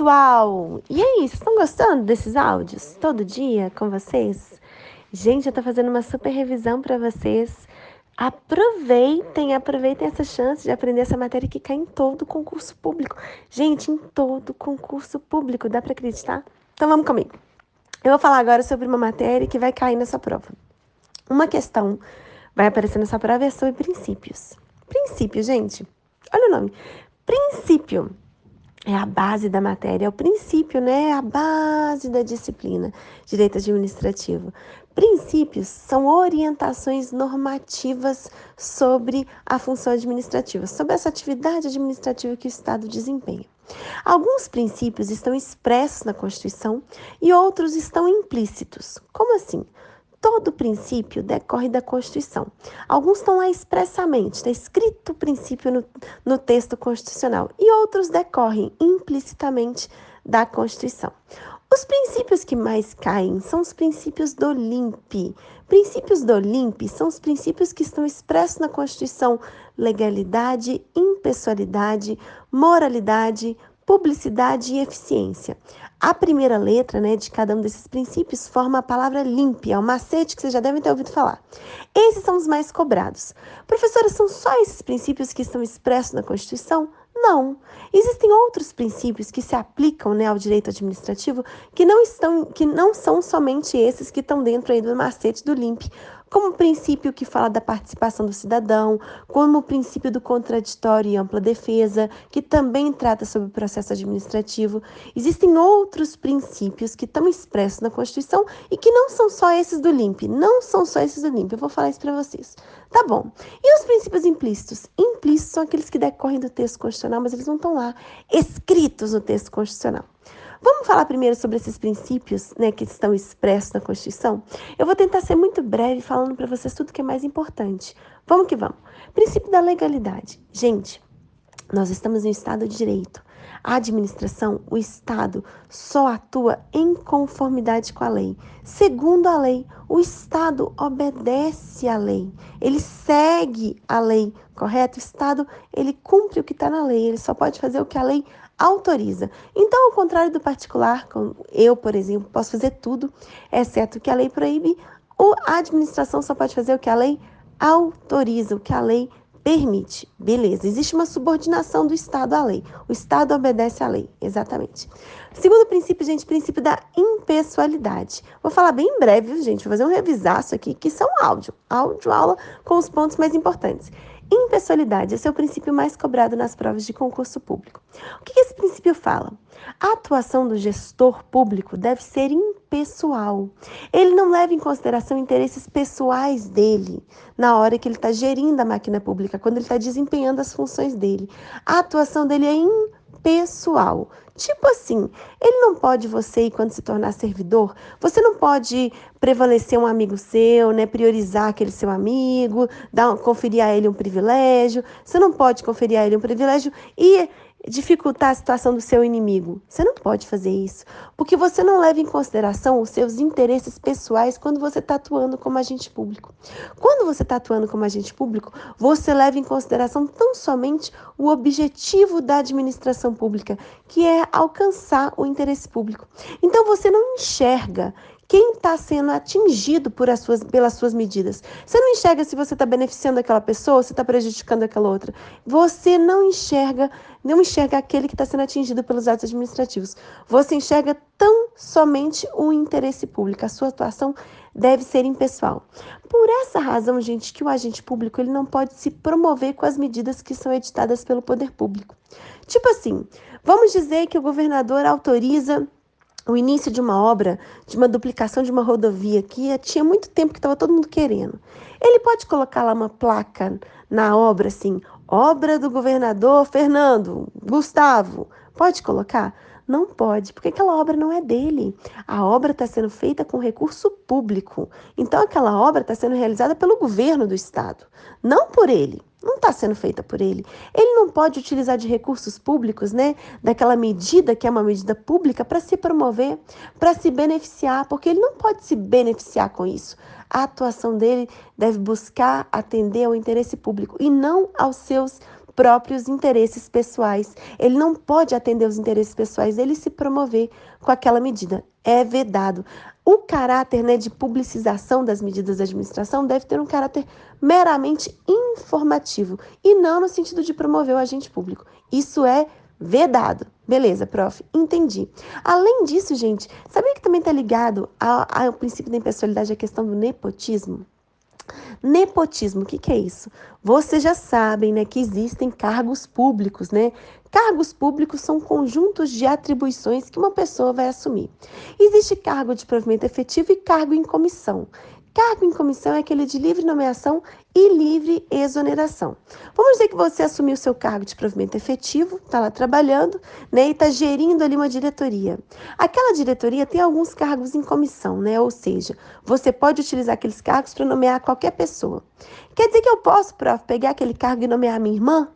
pessoal! E aí, vocês estão gostando desses áudios? Todo dia com vocês? Gente, eu tô fazendo uma super revisão para vocês. Aproveitem essa chance de aprender essa matéria que cai em todo concurso público. Gente, em todo concurso público, dá para acreditar? Então vamos comigo. Eu vou falar agora sobre uma matéria que vai cair nessa prova. Uma questão vai aparecer nessa prova é sobre princípios. Princípio, gente, olha o nome. Princípio. É a base da matéria, é o princípio, né? É a base da disciplina, direito administrativo. Princípios são orientações normativas sobre a função administrativa, sobre essa atividade administrativa que o Estado desempenha. Alguns princípios estão expressos na Constituição e outros estão implícitos. Como assim? Todo princípio decorre da Constituição. Alguns estão lá expressamente, está escrito o princípio no texto constitucional, e outros decorrem implicitamente da Constituição. Os princípios que mais caem são os princípios do OLIMP. Princípios do OLIMP são os princípios que estão expressos na Constituição: legalidade, impessoalidade, moralidade, publicidade e eficiência. A primeira letra, de cada um desses princípios forma a palavra LIMP, é um macete que vocês já devem ter ouvido falar. Esses são os mais cobrados. Professora, são só esses princípios que estão expressos na Constituição? Não. Existem outros princípios que se aplicam, ao direito administrativo que não são somente esses que estão dentro aí do macete do LIMP, como o princípio que fala da participação do cidadão, como o princípio do contraditório e ampla defesa, que também trata sobre o processo administrativo. Existem outros princípios que estão expressos na Constituição e que não são só esses do LIMP, eu vou falar isso para vocês. Tá bom. E os princípios implícitos? Implícitos são aqueles que decorrem do texto constitucional, mas eles não estão lá escritos no texto constitucional. Vamos falar primeiro sobre esses princípios, que estão expressos na Constituição? Eu vou tentar ser muito breve falando para vocês tudo que é mais importante. Vamos que vamos. Princípio da legalidade. Gente, nós estamos em Estado de Direito. A administração, o Estado, só atua em conformidade com a lei. Segundo a lei, o Estado obedece à lei. Ele segue a lei, correto? O Estado, ele cumpre o que está na lei. Ele só pode fazer o que a lei autoriza. Então, ao contrário do particular, eu, por exemplo, posso fazer tudo, exceto o que a lei proíbe, a administração só pode fazer o que a lei autoriza, o que a lei permite. Beleza, existe uma subordinação do Estado à lei. O Estado obedece à lei, exatamente. Segundo princípio, gente, princípio da impessoalidade. Vou falar bem em breve, viu, gente? Vou fazer um revisaço aqui, que são aula com os pontos mais importantes. Impessoalidade, esse é o princípio mais cobrado nas provas de concurso público. O que esse princípio fala? A atuação do gestor público deve ser impessoal. Ele não leva em consideração interesses pessoais dele na hora que ele está gerindo a máquina pública, quando ele está desempenhando as funções dele. A atuação dele é impessoal. Tipo assim, ele não pode, você, quando se tornar servidor, você não pode prevalecer um amigo seu, priorizar aquele seu amigo, conferir a ele um privilégio. Você não pode conferir a ele um privilégio e dificultar a situação do seu inimigo. Você não pode fazer isso, porque você não leva em consideração os seus interesses pessoais quando você está atuando como agente público. Quando você está atuando como agente público, você leva em consideração tão somente o objetivo da administração pública, que é alcançar o interesse público. Então, você não enxerga quem está sendo atingido pelas suas medidas. Você não enxerga se você está beneficiando aquela pessoa ou se está prejudicando aquela outra. Você não enxerga aquele que está sendo atingido pelos atos administrativos. Você enxerga tão somente o interesse público. A sua atuação deve ser impessoal. Por essa razão, gente, que o agente público ele não pode se promover com as medidas que são editadas pelo poder público. Tipo assim, vamos dizer que o governador autoriza o início de uma obra, de uma duplicação de uma rodovia que tinha muito tempo que estava todo mundo querendo. Ele pode colocar lá uma placa na obra, assim, obra do governador Fernando, Gustavo. Pode colocar? Não pode, porque aquela obra não é dele. A obra está sendo feita com recurso público. Então, aquela obra está sendo realizada pelo governo do estado, não por ele. Não está sendo feita por ele. Ele não pode utilizar de recursos públicos, daquela medida que é uma medida pública para se promover, para se beneficiar, porque ele não pode se beneficiar com isso. A atuação dele deve buscar atender ao interesse público e não aos seus próprios interesses pessoais. Ele não pode atender os interesses pessoais dele e se promover com aquela medida. É vedado. O caráter, né, de publicização das medidas da administração deve ter um caráter meramente informativo e não no sentido de promover o agente público. Isso é vedado. Beleza, prof. Entendi. Além disso, gente, sabia que também está ligado ao princípio da impessoalidade a questão do nepotismo? Nepotismo, o que é isso? Vocês já sabem, né, que existem cargos públicos, né? Cargos públicos são conjuntos de atribuições que uma pessoa vai assumir. Existe cargo de provimento efetivo e cargo em comissão. Cargo em comissão é aquele de livre nomeação e livre exoneração. Vamos dizer que você assumiu o seu cargo de provimento efetivo, está lá trabalhando, né, e está gerindo ali uma diretoria. Aquela diretoria tem alguns cargos em comissão, né? Ou seja, você pode utilizar aqueles cargos para nomear qualquer pessoa. Quer dizer que eu posso, prof, pegar aquele cargo e nomear minha irmã,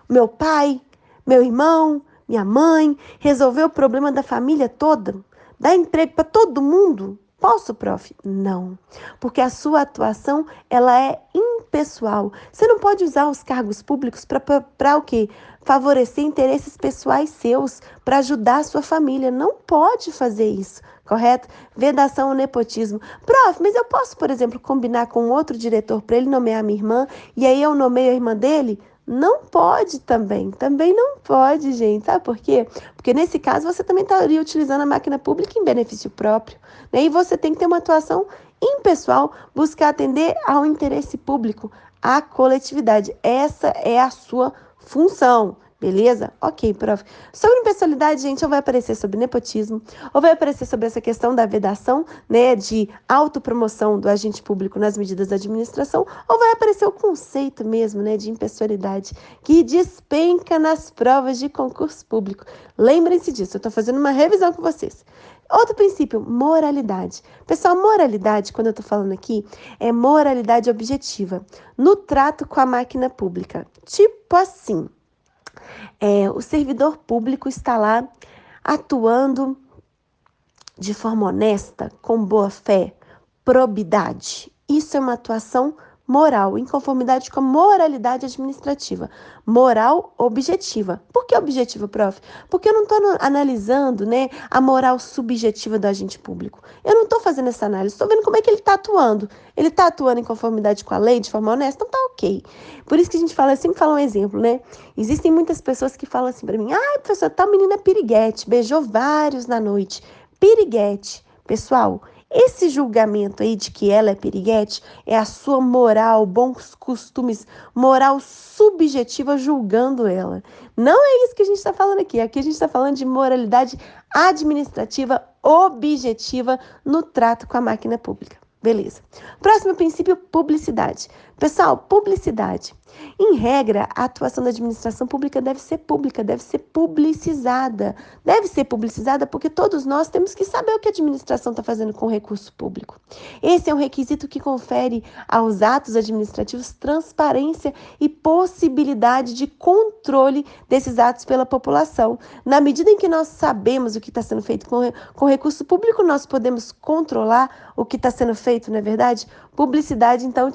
meu pai, meu irmão, minha mãe, resolver o problema da família toda, dar emprego para todo mundo? Posso, prof? Não, porque a sua atuação ela é impessoal. Você não pode usar os cargos públicos para o quê? Favorecer interesses pessoais seus, para ajudar a sua família. Não pode fazer isso, correto? Vedação ao nepotismo. Prof, mas eu posso, por exemplo, combinar com outro diretor para ele nomear minha irmã e aí eu nomeio a irmã dele? Não pode também não pode, gente. Sabe por quê? Porque nesse caso você também estaria utilizando a máquina pública em benefício próprio, né? E você tem que ter uma atuação impessoal, buscar atender ao interesse público, à coletividade. Essa é a sua função. Beleza? Ok, prof. Sobre impessoalidade, gente, ou vai aparecer sobre nepotismo, ou vai aparecer sobre essa questão da vedação, né, de autopromoção do agente público nas medidas da administração, ou vai aparecer o conceito mesmo, né, de impessoalidade, que despenca nas provas de concurso público. Lembrem-se disso, eu estou fazendo uma revisão com vocês. Outro princípio, moralidade. Pessoal, moralidade, quando eu estou falando aqui, é moralidade objetiva, no trato com a máquina pública. Tipo assim, o servidor público está lá atuando de forma honesta, com boa fé, probidade. Isso é uma atuação moral, em conformidade com a moralidade administrativa. Moral objetiva. Por que objetiva, prof? Porque eu não estou analisando, né, a moral subjetiva do agente público. Eu não estou fazendo essa análise, estou vendo como é que ele está atuando. Ele está atuando em conformidade com a lei, de forma honesta? Então tá ok. Por isso que a gente fala, eu sempre falo um exemplo, né? Existem muitas pessoas que falam assim para mim, professor, tal menina é piriguete, beijou vários na noite. Piriguete. Pessoal, esse julgamento aí de que ela é piriguete é a sua moral, bons costumes, moral subjetiva julgando ela. Não é isso que a gente está falando aqui. Aqui a gente está falando de moralidade administrativa objetiva no trato com a máquina pública. Beleza. Próximo princípio, publicidade. Pessoal, publicidade. Em regra, a atuação da administração pública deve ser pública, deve ser publicizada. Deve ser publicizada porque todos nós temos que saber o que a administração está fazendo com o recurso público. Esse é um requisito que confere aos atos administrativos transparência e possibilidade de controle desses atos pela população. Na medida em que nós sabemos o que está sendo feito com recurso público, nós podemos controlar o que está sendo feito, não é verdade? Publicidade, então,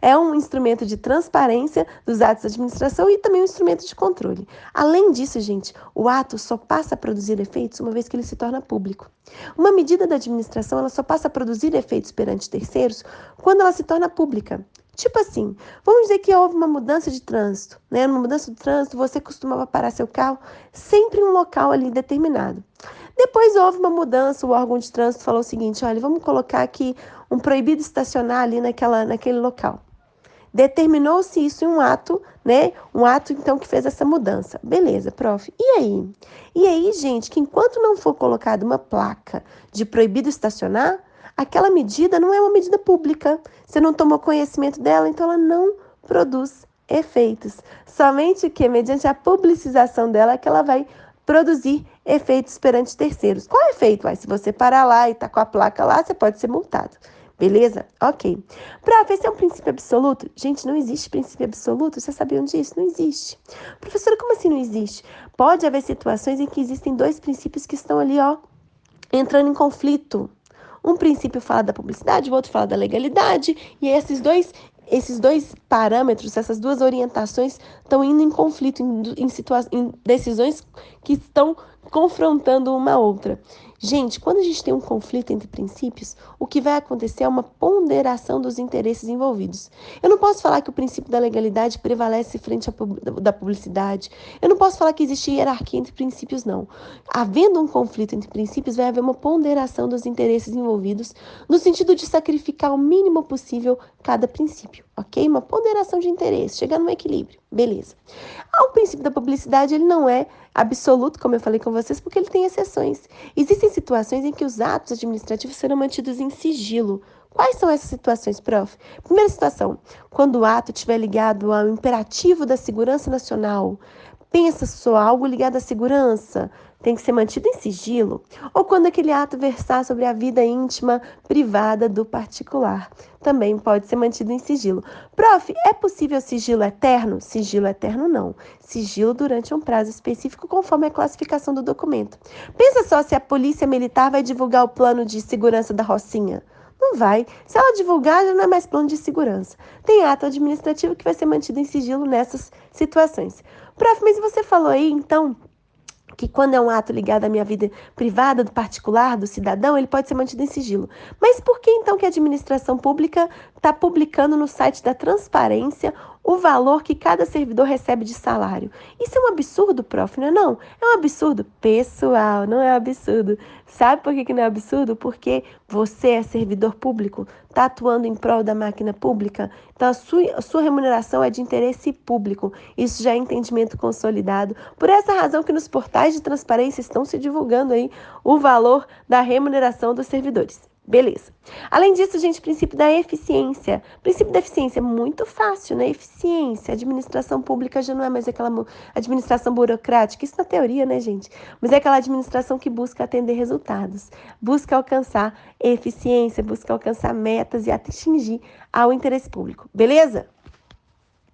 é um instrumento de transparência dos atos da administração e também um instrumento de controle. Além disso, gente, o ato só passa a produzir efeitos uma vez que ele se torna público. Uma medida da administração, ela só passa a produzir efeitos perante terceiros quando ela se torna pública. Tipo assim, vamos dizer que houve uma mudança de trânsito, né? Numa mudança de trânsito, você costumava parar seu carro sempre em um local ali determinado. Depois houve uma mudança, o órgão de trânsito falou o seguinte, olha, vamos colocar aqui um proibido estacionar ali naquele local. Determinou-se isso em um ato, né? Um ato, então, que fez essa mudança. Beleza, prof. E aí? E aí, gente, que enquanto não for colocada uma placa de proibido estacionar, aquela medida não é uma medida pública. Você não tomou conhecimento dela, então ela não produz efeitos. Somente que, mediante a publicização dela, é que ela vai produzir efeitos perante terceiros. Qual é o efeito? Se você parar lá e tá com a placa lá, você pode ser multado. Beleza? Ok. Prof, esse é um princípio absoluto? Gente, não existe princípio absoluto. Vocês sabiam disso? Não existe. Professora, como assim não existe? Pode haver situações em que existem dois princípios que estão ali, entrando em conflito. Um princípio fala da publicidade, o outro fala da legalidade, e esses dois esses dois parâmetros, essas duas orientações estão indo em conflito, em decisões que estão confrontando uma outra. Gente, quando a gente tem um conflito entre princípios, o que vai acontecer é uma ponderação dos interesses envolvidos. Eu não posso falar que o princípio da legalidade prevalece frente da publicidade. Eu não posso falar que existe hierarquia entre princípios, não. Havendo um conflito entre princípios, vai haver uma ponderação dos interesses envolvidos, no sentido de sacrificar o mínimo possível cada princípio, ok? Uma ponderação de interesse, chegar num equilíbrio, beleza. O princípio da publicidade, ele não é absoluto, como eu falei com vocês, porque ele tem exceções. Existem situações em que os atos administrativos serão mantidos em sigilo. Quais são essas situações, prof? Primeira situação, quando o ato estiver ligado ao imperativo da segurança nacional. Pensa só, algo ligado à segurança tem que ser mantido em sigilo. Ou quando aquele ato versar sobre a vida íntima, privada do particular. Também pode ser mantido em sigilo. Prof, é possível sigilo eterno? Sigilo eterno não. Sigilo durante um prazo específico, conforme a classificação do documento. Pensa só se a polícia militar vai divulgar o plano de segurança da Rocinha. Não vai. Se ela divulgar, já não é mais plano de segurança. Tem ato administrativo que vai ser mantido em sigilo nessas situações. Prof, mas você falou aí, então, que quando é um ato ligado à minha vida privada, do particular, do cidadão, ele pode ser mantido em sigilo. Mas por que então que a administração pública está publicando no site da transparência o valor que cada servidor recebe de salário? Isso é um absurdo, prof, não é não? É um absurdo. Pessoal, não é um absurdo. Sabe por que não é absurdo? Porque você é servidor público, está atuando em prol da máquina pública, então a sua remuneração é de interesse público. Isso já é entendimento consolidado. Por essa razão que nos portais de transparência estão se divulgando aí o valor da remuneração dos servidores. Beleza. Além disso, gente, princípio da eficiência. Princípio da eficiência é muito fácil, né? Eficiência. A administração pública já não é mais aquela administração burocrática. Isso na teoria, né, gente? Mas é aquela administração que busca atender resultados, busca alcançar eficiência, busca alcançar metas e atingir ao interesse público. Beleza?